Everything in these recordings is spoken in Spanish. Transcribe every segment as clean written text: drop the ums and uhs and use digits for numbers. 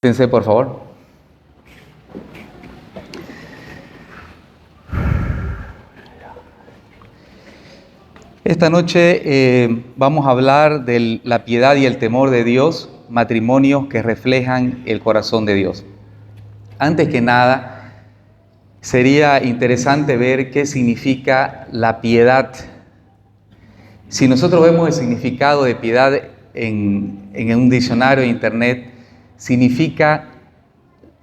Siéntense, por favor. Esta noche vamos a hablar de la piedad y el temor de Dios, matrimonios que reflejan el corazón de Dios. Antes que nada, sería interesante ver qué significa la piedad. Si nosotros vemos el significado de piedad en un diccionario de internet, significa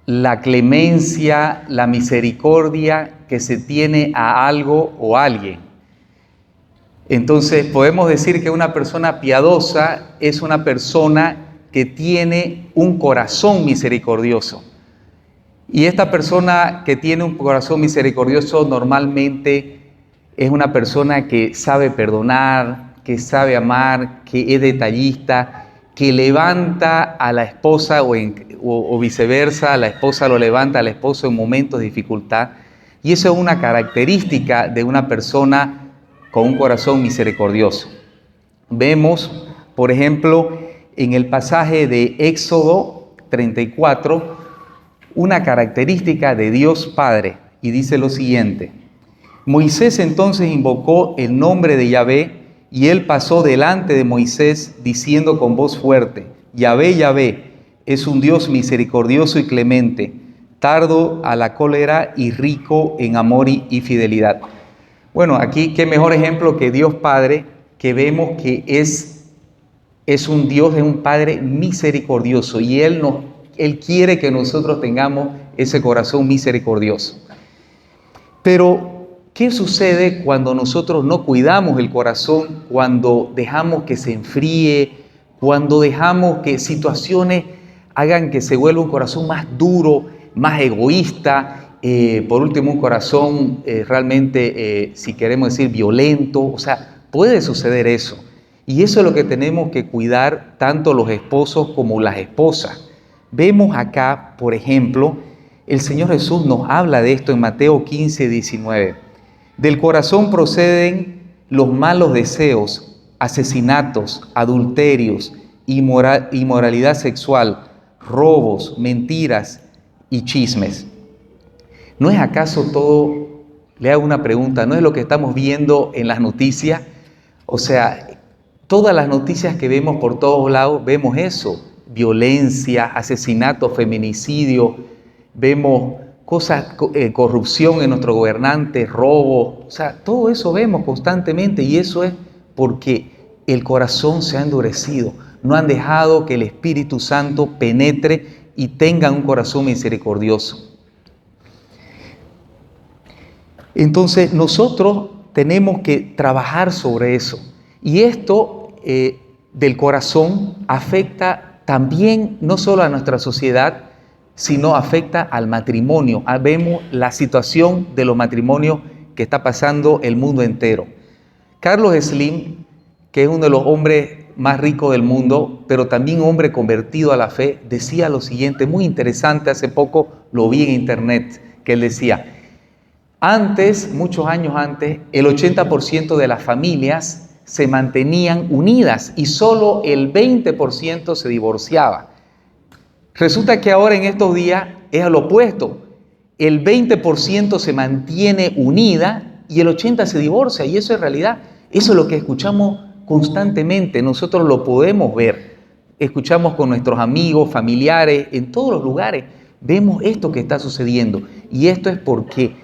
la clemencia, la misericordia que se tiene a algo o a alguien. Entonces podemos decir que una persona piadosa es una persona que tiene un corazón misericordioso. Y esta persona que tiene un corazón misericordioso normalmente es una persona que sabe perdonar, que sabe amar, que es detallista, que levanta a la esposa o viceversa, la esposa lo levanta al esposo en momentos de dificultad. Y eso es una característica de una persona con un corazón misericordioso. Vemos, por ejemplo, en el pasaje de Éxodo 34, una característica de Dios Padre, y dice lo siguiente: Moisés entonces invocó el nombre de Yahvé, y él pasó delante de Moisés diciendo con voz fuerte: Yahvé, Yahvé, es un Dios misericordioso y clemente, tardo a la cólera y rico en amor y fidelidad. Bueno, aquí qué mejor ejemplo que Dios Padre, que vemos que es un Dios, es un Padre misericordioso, y Él quiere que nosotros tengamos ese corazón misericordioso. Pero ¿qué sucede cuando nosotros no cuidamos el corazón, cuando dejamos que se enfríe, cuando dejamos que situaciones hagan que se vuelva un corazón más duro, más egoísta, por último un corazón realmente, si queremos decir, violento? O sea, puede suceder eso. Y eso es lo que tenemos que cuidar tanto los esposos como las esposas. Vemos acá, por ejemplo, el Señor Jesús nos habla de esto en Mateo 15, 19. Del corazón proceden los malos deseos, asesinatos, adulterios, inmoralidad sexual, robos, mentiras y chismes. ¿No es acaso todo? Le hago una pregunta, ¿no es lo que estamos viendo en las noticias? O sea, todas las noticias que vemos por todos lados, vemos eso: violencia, asesinato, feminicidio, vemos cosas, corrupción en nuestros gobernantes, robo. O sea, todo eso vemos constantemente, y eso es porque el corazón se ha endurecido. No han dejado que el Espíritu Santo penetre y tengan un corazón misericordioso. Entonces nosotros tenemos que trabajar sobre eso. Y esto del corazón afecta también no solo a nuestra sociedad, sino afecta al matrimonio. Vemos la situación de los matrimonios que está pasando el mundo entero. Carlos Slim, que es uno de los hombres más ricos del mundo, pero también un hombre convertido a la fe, decía lo siguiente, muy interesante, hace poco lo vi en internet, que él decía: antes, muchos años antes, el 80% de las familias se mantenían unidas y solo el 20% se divorciaba. Resulta que ahora en estos días es al opuesto. El 20% se mantiene unida y el 80% se divorcia, y eso es realidad. Eso es lo que escuchamos constantemente, nosotros lo podemos ver. Escuchamos con nuestros amigos, familiares, en todos los lugares. Vemos esto que está sucediendo, y esto es porque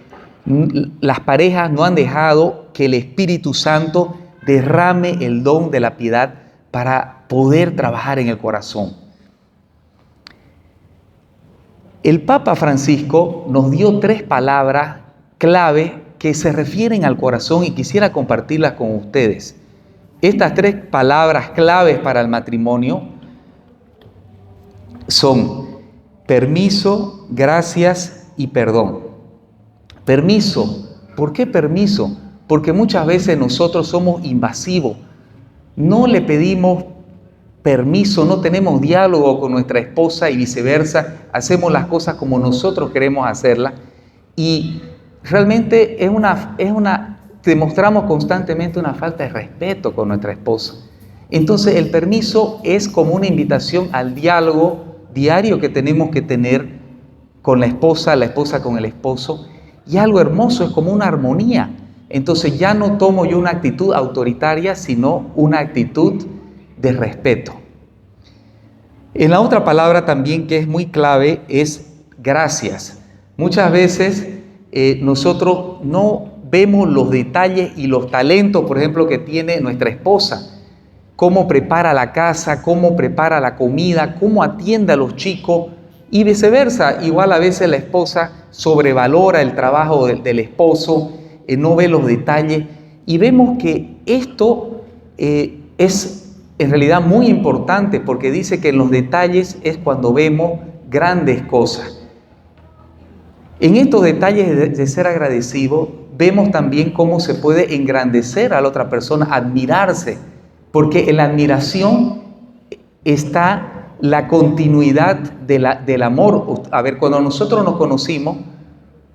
las parejas no han dejado que el Espíritu Santo derrame el don de la piedad para poder trabajar en el corazón. El Papa Francisco nos dio 3 palabras clave que se refieren al corazón, y quisiera compartirlas con ustedes. Estas 3 palabras claves para el matrimonio son permiso, gracias y perdón. Permiso. ¿Por qué permiso? Porque muchas veces nosotros somos invasivos. No le pedimos permiso, no tenemos diálogo con nuestra esposa y viceversa. Hacemos las cosas como nosotros queremos hacerlas, y realmente demostramos constantemente una falta de respeto con nuestra esposa. Entonces el permiso es como una invitación al diálogo diario que tenemos que tener con la esposa con el esposo. Y algo hermoso, es como una armonía. Entonces ya no tomo yo una actitud autoritaria, sino una actitud de respeto. En la otra palabra también que es muy clave es gracias. Muchas veces nosotros no vemos los detalles y los talentos, por ejemplo, que tiene nuestra esposa. Cómo prepara la casa, cómo prepara la comida, cómo atiende a los chicos y viceversa. Igual a veces la esposa sobrevalora el trabajo del esposo, no ve los detalles, y vemos que esto es en realidad muy importante, porque dice que en los detalles es cuando vemos grandes cosas. En estos detalles de ser agradecido, vemos también cómo se puede engrandecer a la otra persona, admirarse, porque en la admiración está la continuidad del amor. A ver, cuando nosotros nos conocimos,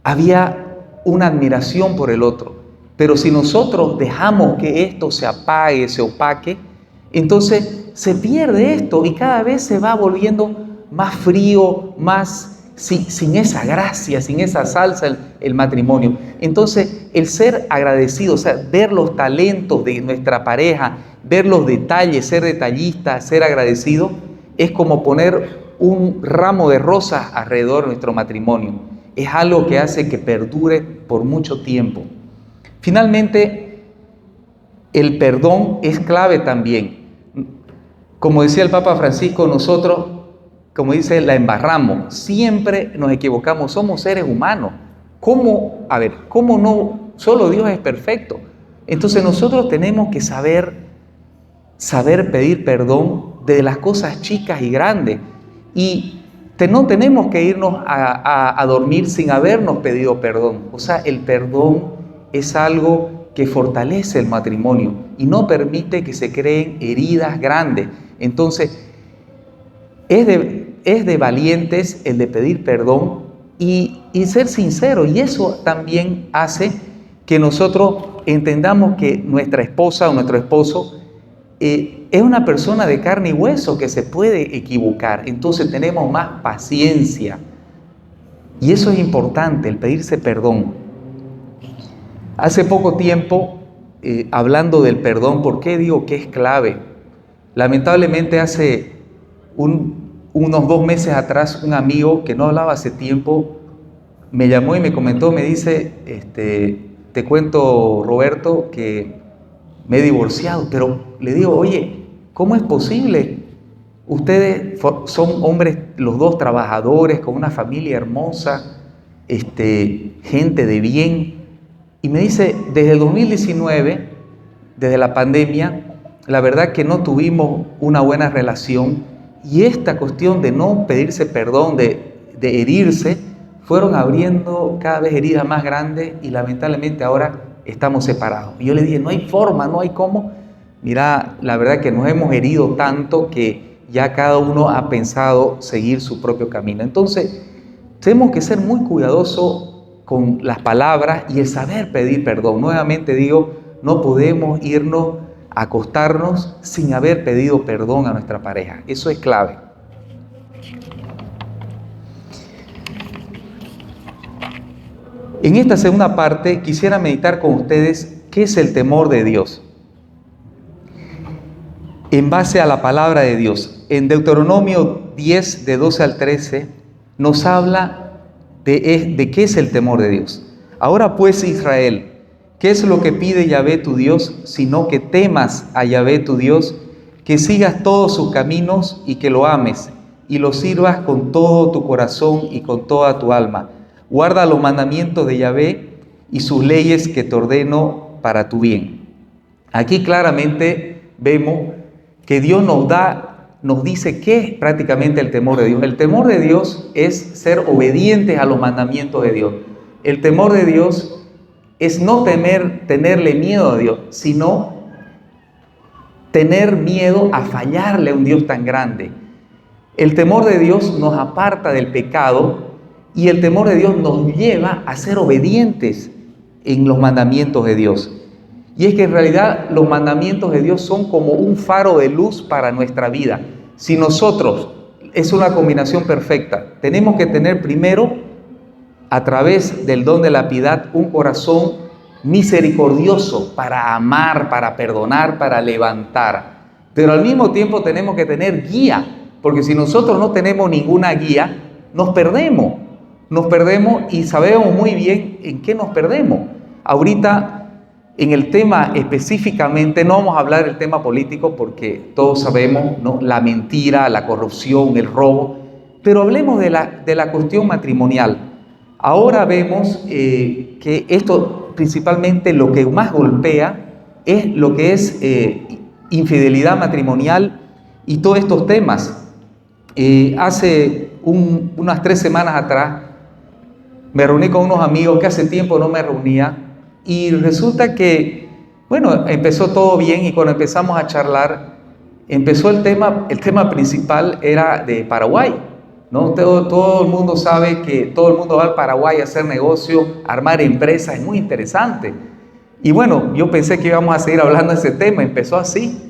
había una admiración por el otro, pero si nosotros dejamos que esto se apague, se opaque, entonces se pierde esto y cada vez se va volviendo más frío, más sin esa gracia, sin esa salsa el matrimonio. Entonces el ser agradecido, o sea, ver los talentos de nuestra pareja, ver los detalles, ser detallista, ser agradecido, es como poner un ramo de rosas alrededor de nuestro matrimonio. Es algo que hace que perdure por mucho tiempo. Finalmente, el perdón es clave también. Como decía el Papa Francisco, nosotros, como dice, la embarramos. Siempre nos equivocamos, somos seres humanos. ¿Cómo no? Solo Dios es perfecto. Entonces nosotros tenemos que saber pedir perdón de las cosas chicas y grandes. Y no tenemos que irnos a dormir sin habernos pedido perdón. O sea, el perdón es algo que fortalece el matrimonio y no permite que se creen heridas grandes. Entonces, es de valientes el de pedir perdón y ser sincero. Y eso también hace que nosotros entendamos que nuestra esposa o nuestro esposo es una persona de carne y hueso que se puede equivocar. Entonces tenemos más paciencia. Y eso es importante, el pedirse perdón. Hace poco tiempo, hablando del perdón, ¿por qué digo que es clave? Lamentablemente hace unos 2 meses atrás, un amigo que no hablaba hace tiempo, me llamó y me comentó, me dice, te cuento, Roberto, que me he divorciado. Pero le digo, oye, ¿cómo es posible? Ustedes son hombres, los dos trabajadores, con una familia hermosa, gente de bien. Y me dice, desde el 2019, desde la pandemia, la verdad que no tuvimos una buena relación. Y esta cuestión de no pedirse perdón, de herirse, fueron abriendo cada vez heridas más grandes y lamentablemente ahora estamos separados. Y yo le dije, no hay forma, no hay cómo. Mira, la verdad que nos hemos herido tanto que ya cada uno ha pensado seguir su propio camino. Entonces, tenemos que ser muy cuidadosos con las palabras y el saber pedir perdón. Nuevamente digo, no podemos irnos a acostarnos sin haber pedido perdón a nuestra pareja. Eso es clave. En esta segunda parte quisiera meditar con ustedes qué es el temor de Dios. En base a la palabra de Dios, en Deuteronomio 10, de 12 al 13, nos habla de qué es el temor de Dios. Ahora pues, Israel, ¿qué es lo que pide Yahvé tu Dios? Sino que temas a Yahvé tu Dios, que sigas todos sus caminos y que lo ames, y lo sirvas con todo tu corazón y con toda tu alma. Guarda los mandamientos de Yahvé y sus leyes que te ordeno para tu bien. Aquí claramente vemos que Dios nos dice qué es prácticamente el temor de Dios. El temor de Dios es ser obedientes a los mandamientos de Dios. El temor de Dios es no tenerle miedo a Dios, sino tener miedo a fallarle a un Dios tan grande. El temor de Dios nos aparta del pecado y el temor de Dios nos lleva a ser obedientes en los mandamientos de Dios. Y es que en realidad los mandamientos de Dios son como un faro de luz para nuestra vida. Si nosotros es una combinación perfecta. Tenemos que tener primero, a través del don de la piedad, un corazón misericordioso para amar, para perdonar, para levantar. Pero al mismo tiempo tenemos que tener guía, porque si nosotros no tenemos ninguna guía, nos perdemos y sabemos muy bien en qué nos perdemos. Ahorita, en el tema específicamente, no vamos a hablar del tema político porque todos sabemos, ¿no?, la mentira, la corrupción, el robo, pero hablemos de la cuestión matrimonial. Ahora vemos que esto principalmente lo que más golpea es lo que es infidelidad matrimonial y todos estos temas. Hace unas 3 semanas atrás me reuní con unos amigos que hace tiempo no me reunía y resulta que, bueno, empezó todo bien y cuando empezamos a charlar, empezó el tema principal era de Paraguay, ¿no? Todo el mundo sabe que todo el mundo va al Paraguay a hacer negocio, a armar empresas, es muy interesante. Y bueno, yo pensé que íbamos a seguir hablando de ese tema, empezó así,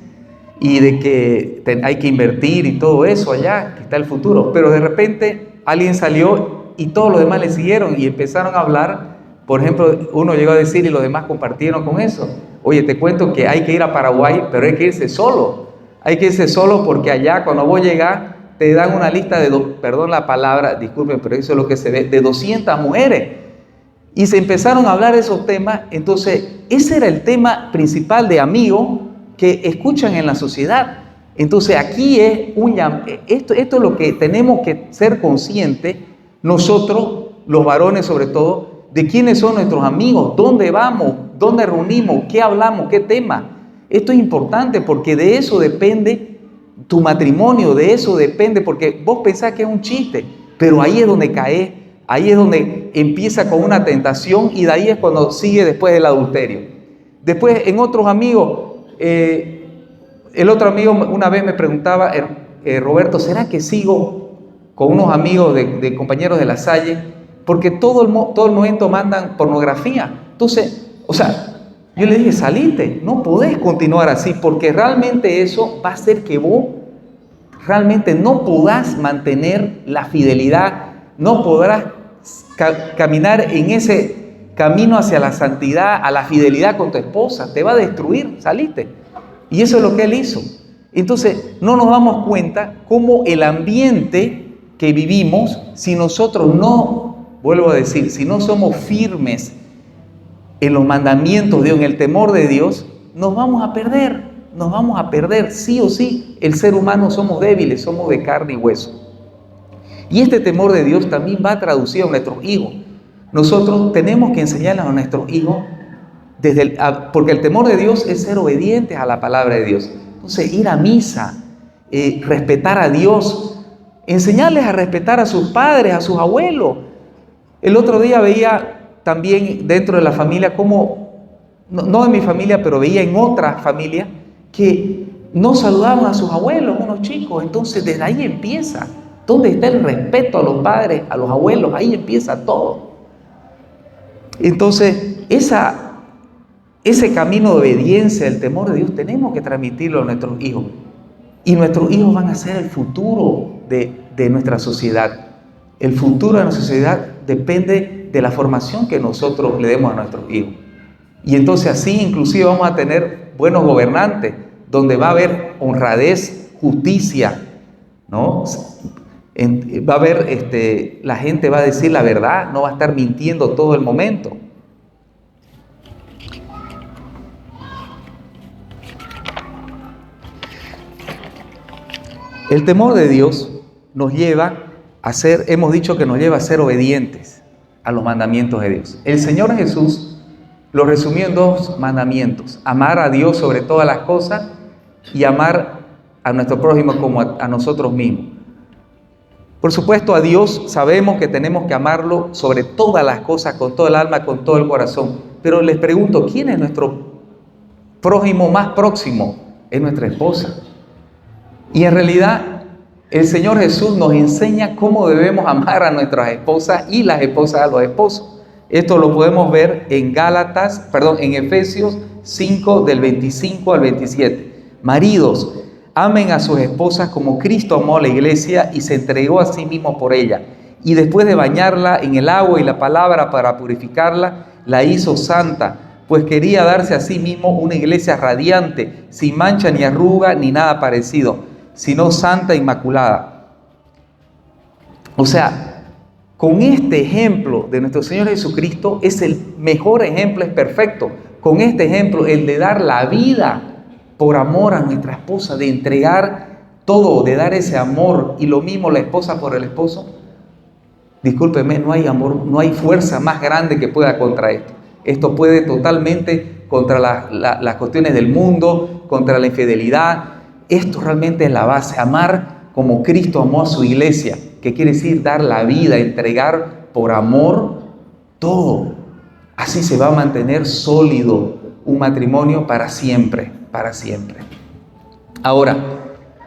y de que hay que invertir y todo eso allá, que está el futuro. Pero de repente alguien salió y todos los demás le siguieron y empezaron a hablar. Por ejemplo, uno llegó a decir y los demás compartieron con eso. Oye, te cuento que hay que ir a Paraguay, pero hay que irse solo. Hay que irse solo porque allá cuando vos llegás te dan una lista de, perdón la palabra, disculpen, pero eso es lo que se ve, de 200 mujeres. Y se empezaron a hablar de esos temas. Entonces, ese era el tema principal de amigos que escuchan en la sociedad. Entonces, aquí es esto es lo que tenemos que ser conscientes, nosotros, los varones sobre todo, de quiénes son nuestros amigos, dónde vamos, dónde reunimos, qué hablamos, qué tema. Esto es importante porque de eso depende tu matrimonio, de eso depende, porque vos pensás que es un chiste, pero ahí es donde caes, ahí es donde empieza con una tentación y de ahí es cuando sigue después del adulterio. Después en otros amigos, el otro amigo una vez me preguntaba, Roberto, ¿será que sigo con unos amigos de compañeros de la Salle? Porque todo el momento mandan pornografía. Entonces, o sea, yo le dije, salite, no podés continuar así, porque realmente eso va a hacer que vos realmente no podás mantener la fidelidad, no podrás caminar en ese camino hacia la santidad, a la fidelidad con tu esposa, te va a destruir, salite. Y eso es lo que él hizo. Entonces, no nos damos cuenta cómo el ambiente que vivimos, si nosotros no, vuelvo a decir, si no somos firmes en los mandamientos de Dios, en el temor de Dios, nos vamos a perder, sí o sí. El ser humano somos débiles, somos de carne y hueso. Y este temor de Dios también va traducido a nuestros hijos. Nosotros tenemos que enseñarles a nuestros hijos, porque el temor de Dios es ser obedientes a la palabra de Dios. Entonces, ir a misa, respetar a Dios, enseñarles a respetar a sus padres, a sus abuelos. El otro día veía también dentro de la familia como, no en mi familia, pero veía en otras familias que no saludaban a sus abuelos, unos chicos. Entonces desde ahí empieza. ¿Dónde está el respeto a los padres, a los abuelos? Ahí empieza todo. Entonces ese camino de obediencia, el temor de Dios, tenemos que transmitirlo a nuestros hijos. Y nuestros hijos van a ser el futuro de nuestra sociedad. El futuro de nuestra sociedad depende de la formación que nosotros le demos a nuestros hijos. Y entonces así inclusive vamos a tener buenos gobernantes, donde va a haber honradez, justicia, ¿no? Va a haber, la gente va a decir la verdad, no va a estar mintiendo todo el momento. El temor de Dios nos lleva a ser, hemos dicho que nos lleva a ser obedientes a los mandamientos de Dios. El Señor Jesús lo resumió en 2 mandamientos: amar a Dios sobre todas las cosas y amar a nuestro prójimo como a nosotros mismos. Por supuesto, a Dios sabemos que tenemos que amarlo sobre todas las cosas, con todo el alma, con todo el corazón. Pero les pregunto, ¿quién es nuestro prójimo más próximo? Es nuestra esposa. Y en realidad, el Señor Jesús nos enseña cómo debemos amar a nuestras esposas y las esposas a los esposos. Esto lo podemos ver en en Efesios 5, del 25 al 27. Maridos, Amen a sus esposas como Cristo amó a la iglesia y se entregó a sí mismo por ella. Y después de bañarla en el agua y la palabra para purificarla, la hizo santa, pues quería darse a sí mismo una iglesia radiante, sin mancha ni arruga ni nada parecido, sino santa e inmaculada. O sea, con este ejemplo de nuestro Señor Jesucristo es el mejor ejemplo, es perfecto. Con este ejemplo, el de dar la vida por amor a nuestra esposa, de entregar todo, de dar ese amor, y lo mismo la esposa por el esposo. Discúlpeme, no hay amor, no hay fuerza más grande que pueda contra esto. Esto puede totalmente contra las cuestiones del mundo, contra la infidelidad. Esto realmente es la base, amar como Cristo amó a su iglesia, que quiere decir dar la vida, entregar por amor todo. Así se va a mantener sólido un matrimonio para siempre, para siempre. Ahora,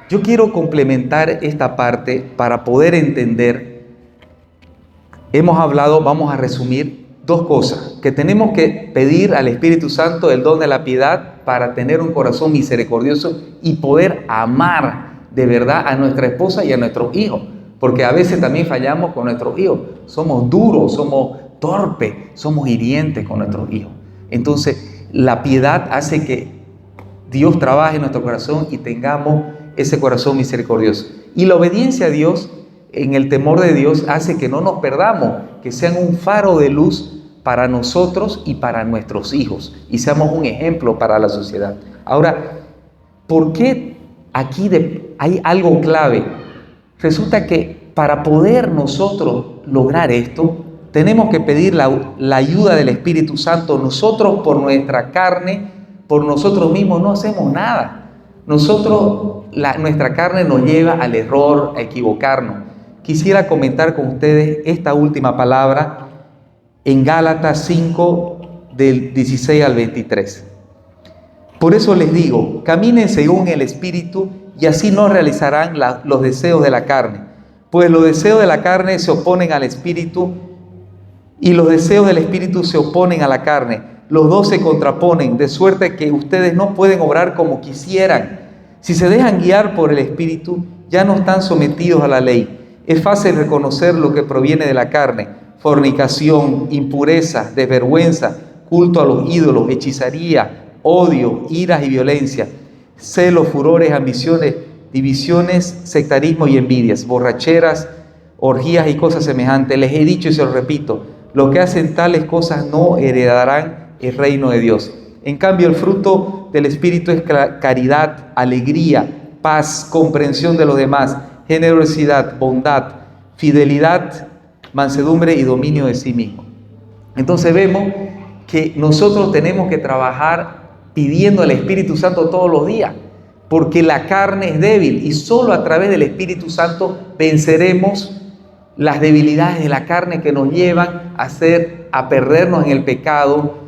yo quiero complementar esta parte para poder entender. Hemos hablado, vamos a resumir dos cosas: que tenemos que pedir al Espíritu Santo el don de la piedad para tener un corazón misericordioso y poder amar de verdad a nuestra esposa y a nuestros hijos, porque a veces también fallamos con nuestros hijos, somos duros, somos torpes, somos hirientes con nuestros hijos. Entonces, la piedad hace que Dios trabaje en nuestro corazón y tengamos ese corazón misericordioso. Y la obediencia a Dios, en el temor de Dios, hace que no nos perdamos, que sean un faro de luz para nosotros y para nuestros hijos, y seamos un ejemplo para la sociedad. Ahora, ¿por qué aquí hay algo clave? Resulta que para poder nosotros lograr esto, tenemos que pedir la ayuda del Espíritu Santo. Nosotros por nuestra carne, por nosotros mismos no hacemos nada. Nuestra carne nos lleva al error, a equivocarnos. Quisiera comentar con ustedes esta última palabra en Gálatas 5, del 16 al 23. Por eso les digo, caminen según el Espíritu y así no realizarán los deseos de la carne. Pues los deseos de la carne se oponen al Espíritu y los deseos del Espíritu se oponen a la carne. Los dos se contraponen, de suerte que ustedes no pueden obrar como quisieran. Si se dejan guiar por el Espíritu, ya no están sometidos a la ley. Es fácil reconocer lo que proviene de la carne: fornicación, impureza, desvergüenza, culto a los ídolos, hechicería, odio, iras y violencia, celos, furores, ambiciones, divisiones, sectarismo y envidias, borracheras, orgías y cosas semejantes. Les he dicho y se lo repito, los que hacen tales cosas no heredarán el reino de Dios. En cambio, el fruto del Espíritu es caridad, alegría, paz, comprensión de los demás, generosidad, bondad, fidelidad, mansedumbre y dominio de sí mismo. Entonces vemos que nosotros tenemos que trabajar pidiendo al Espíritu Santo todos los días, porque la carne es débil y solo a través del Espíritu Santo venceremos las debilidades de la carne que nos llevan a perdernos en el pecado,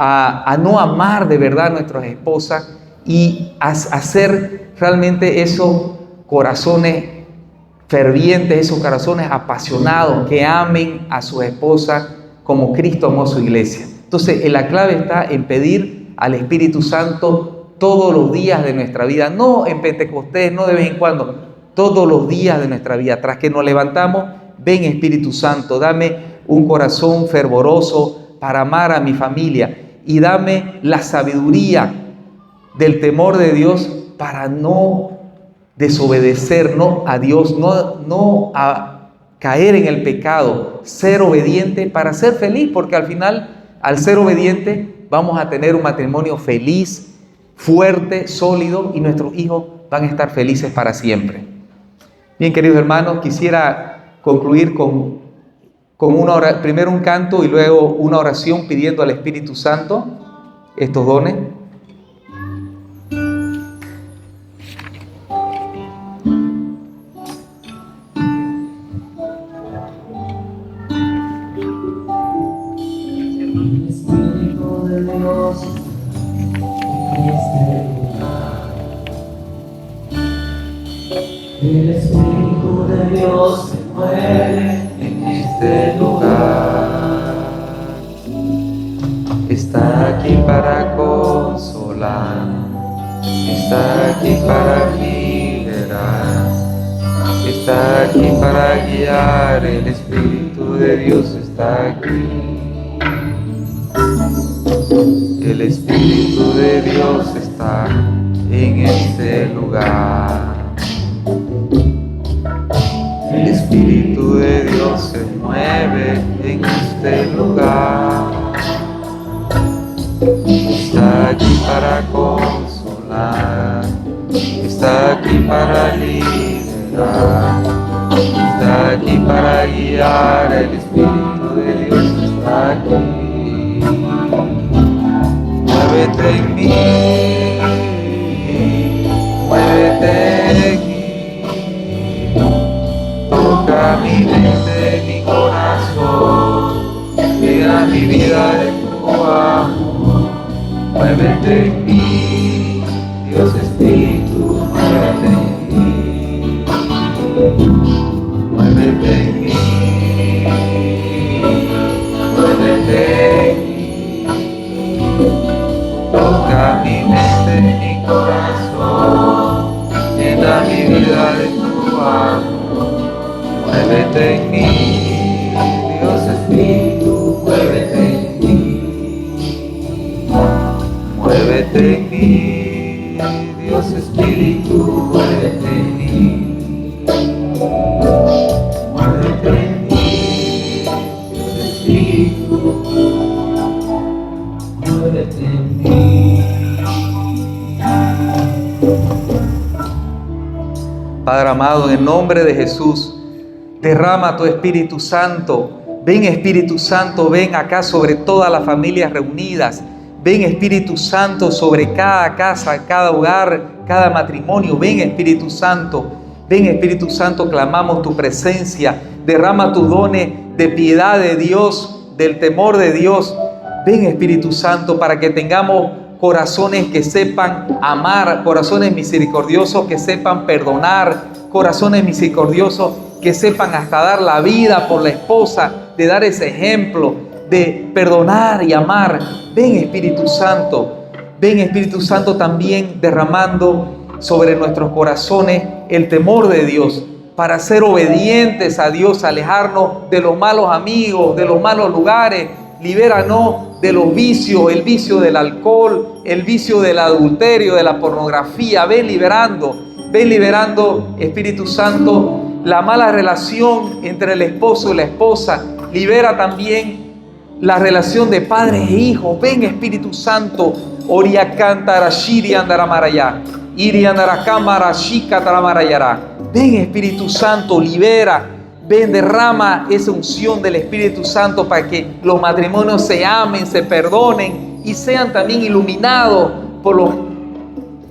a no amar de verdad a nuestras esposas y a hacer realmente esos corazones fervientes, esos corazones apasionados que amen a sus esposas como Cristo amó a su iglesia. Entonces, la clave está en pedir al Espíritu Santo todos los días de nuestra vida, no en Pentecostés, no de vez en cuando, todos los días de nuestra vida. Tras que nos levantamos, ven Espíritu Santo, dame un corazón fervoroso para amar a mi familia y dame la sabiduría del temor de Dios para no desobedecer a Dios, no a caer en el pecado, ser obediente para ser feliz, porque al final, al ser obediente, vamos a tener un matrimonio feliz, fuerte, sólido, y nuestros hijos van a estar felices para siempre. Bien, queridos hermanos, quisiera concluir con primero un canto y luego una oración pidiendo al Espíritu Santo estos dones. El Espíritu de Dios se mueve en este lugar. Está aquí para consolar, está aquí para guiar. está aquí para guiar, el Espíritu de Dios está aquí. El Espíritu de Dios está en este lugar. El Espíritu de Dios se mueve en este lugar. Está aquí para consolar, está aquí para liberar, está aquí para guiar. El Espíritu de Dios está aquí. Muévete en mí, muévete aquí, toca mi mente, mi corazón, llena mi vida de tu amor. Muévete en mí, Dios Espíritu, muévete en mí, muévete en mí, muévete en mí, toca mi mente, mi corazón, llena mi vida de tu amor. Muévete en mí, Dios Espíritu, muévete en mí. Muévete en mí, Dios Espíritu, muévete en mí. Muévete en mí, Dios Espíritu, muévete en mí. Padre amado, en el nombre de Jesús, derrama tu Espíritu Santo. Ven Espíritu Santo, ven acá sobre todas las familias reunidas. Ven Espíritu Santo sobre cada casa, cada hogar, cada matrimonio. Ven Espíritu Santo. Ven Espíritu Santo, clamamos tu presencia. Derrama tus dones de piedad de Dios, del temor de Dios. Ven Espíritu Santo para que tengamos corazones que sepan amar, corazones misericordiosos que sepan perdonar, corazones misericordiosos que sepan hasta dar la vida por la esposa, de dar ese ejemplo, de perdonar y amar. Ven Espíritu Santo, ven Espíritu Santo también derramando sobre nuestros corazones el temor de Dios para ser obedientes a Dios, alejarnos de los malos amigos, de los malos lugares. Libéranos de los vicios, el vicio del alcohol, el vicio del adulterio, de la pornografía. Ven liberando Espíritu Santo la mala relación entre el esposo y la esposa. Libera también la relación de padres e hijos. Ven Espíritu Santo. Oria cantara shiri andaramaraya. Iri andarakamara shika taramarayara. Ven Espíritu Santo, libera. Ven, derrama esa unción del Espíritu Santo para que los matrimonios se amen, se perdonen y sean también iluminados por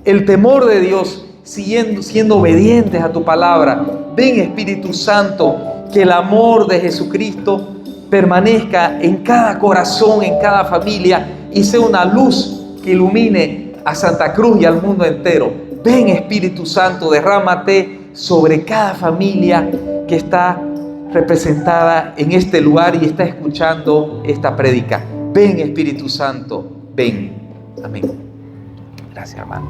el temor de Dios, siendo obedientes a tu palabra. Ven Espíritu Santo, que el amor de Jesucristo permanezca en cada corazón, en cada familia y sea una luz que ilumine a Santa Cruz y al mundo entero. Ven Espíritu Santo, derrámate sobre cada familia que está representada en este lugar y está escuchando esta prédica. Ven Espíritu Santo, ven. Amén. Gracias, hermano.